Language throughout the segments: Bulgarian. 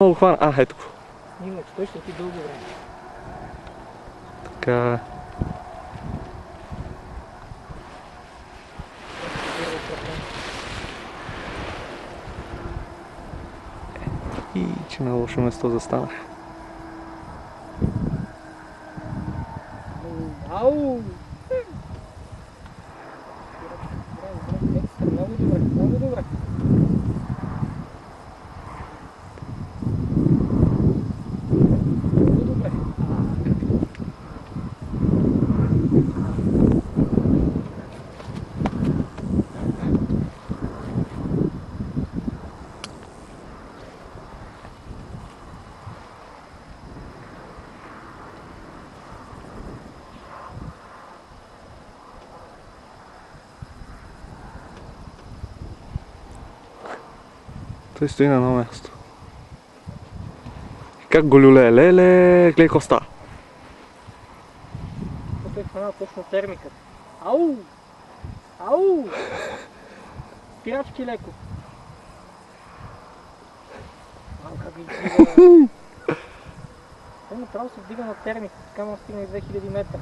Много хвана. А, ето го. Снимай, че той ще ти дълго време. Така. И че на лошо место застанах. Ау! Много добре, много добре. Много добре. Той стои на едно място. Как го люлее? Леле, гледай какво става. Тук е хвана точно термикът. Ау! Ау! Спирачки леко. Ау, как ги издига. Той направо се вдига на термик, така му стигна и 2000 метра.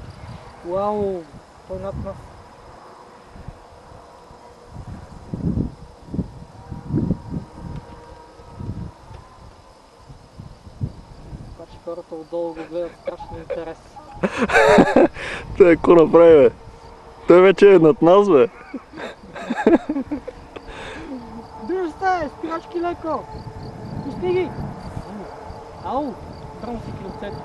Уау! Той над нас. Обаче хората отдолу го гледат страшно интерес. Той какво направи, бе? Той вече е над нас, бе. Дръж се! Спирачки леко! Постиги! Ау! Тръм си крилцето.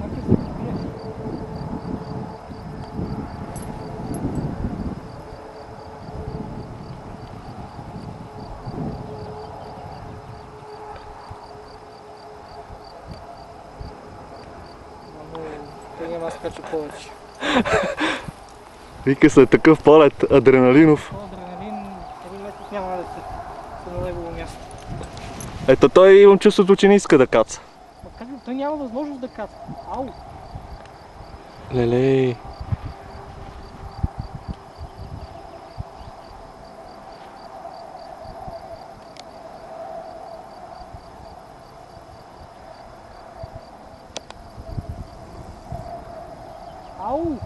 Нека се прибиеш. Той няма да скача повече. Вика след такъв полет, адреналинов. Адреналин, един месец няма да се на негово място. Ето той имам чувството, че не иска да каца. Ма как той няма възможност да каца? Ау! Лелей. Ау!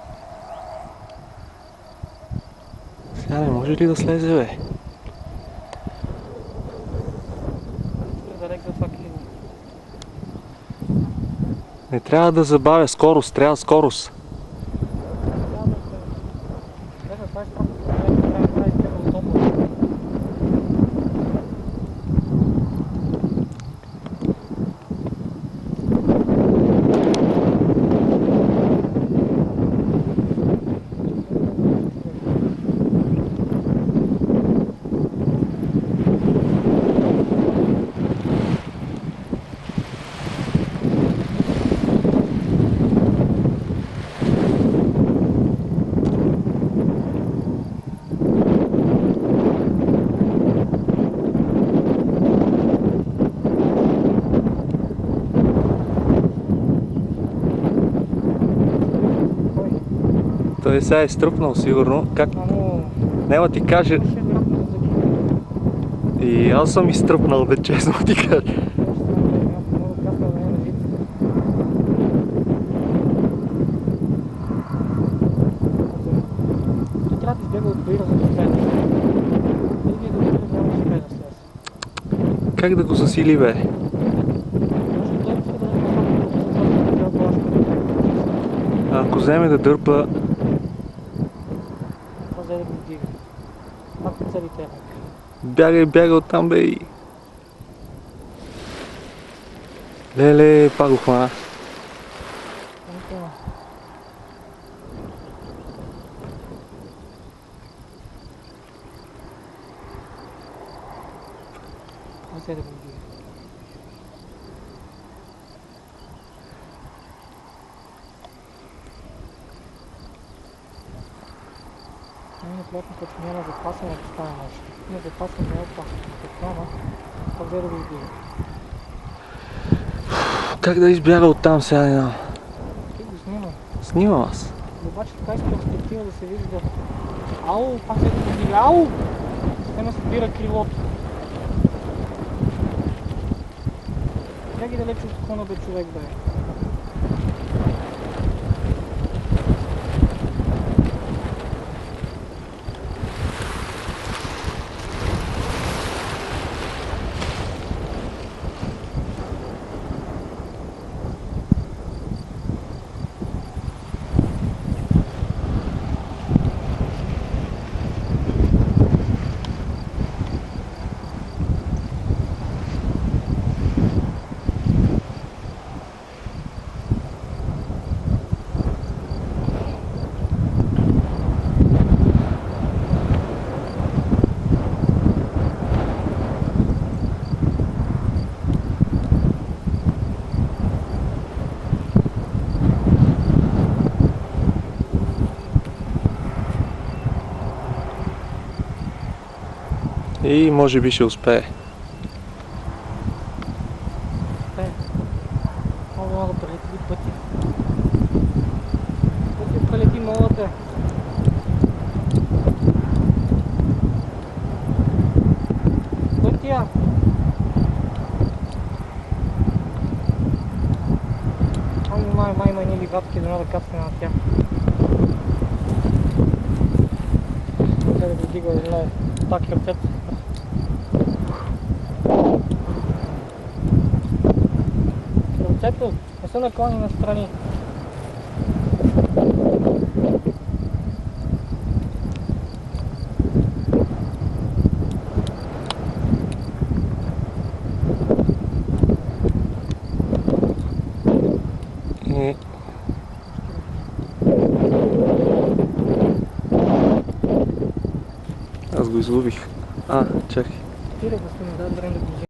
Сега не може ли да слезе, бе? Далек за това криво. Не трябва да забавя скорост, трябва скорост. Той сега е стръпнал сигурно. Как? Няма ти каже. И аз съм изтръпнал, бе, честно ти кажа. Трябва да избега от бира за да слезе. Или да бира няма да успее да слезе. Как да го засили, бе? Ако вземе да дърпа... Това взе да го вдига. Пак по цели техник. Бягай, бягай оттам, бе. Леле, пак го хвана. Взе да го вдига. Неприятно, че няма запасен да стане нещо. Не запасен не е опасно. Такова, това взе да го вдига. Как да избяга оттам сега, не знам. Ти го снимай. Снимам аз. Обаче така с перспектива да се вижда. Ау, пак се вдига. Ау! Система се бира крилото. Бяги далеч от склона, бе, човек, бе. И може би ще успее. Много прелети пътя. Пътя прелети молата. Пътя! Май има едни ливатки, да да кацне на тях. Трябва да го дига едно пак ръцете. Ръцето не са наклони настрани. Аз го излових. Чакай. Ти да го сме, да време да го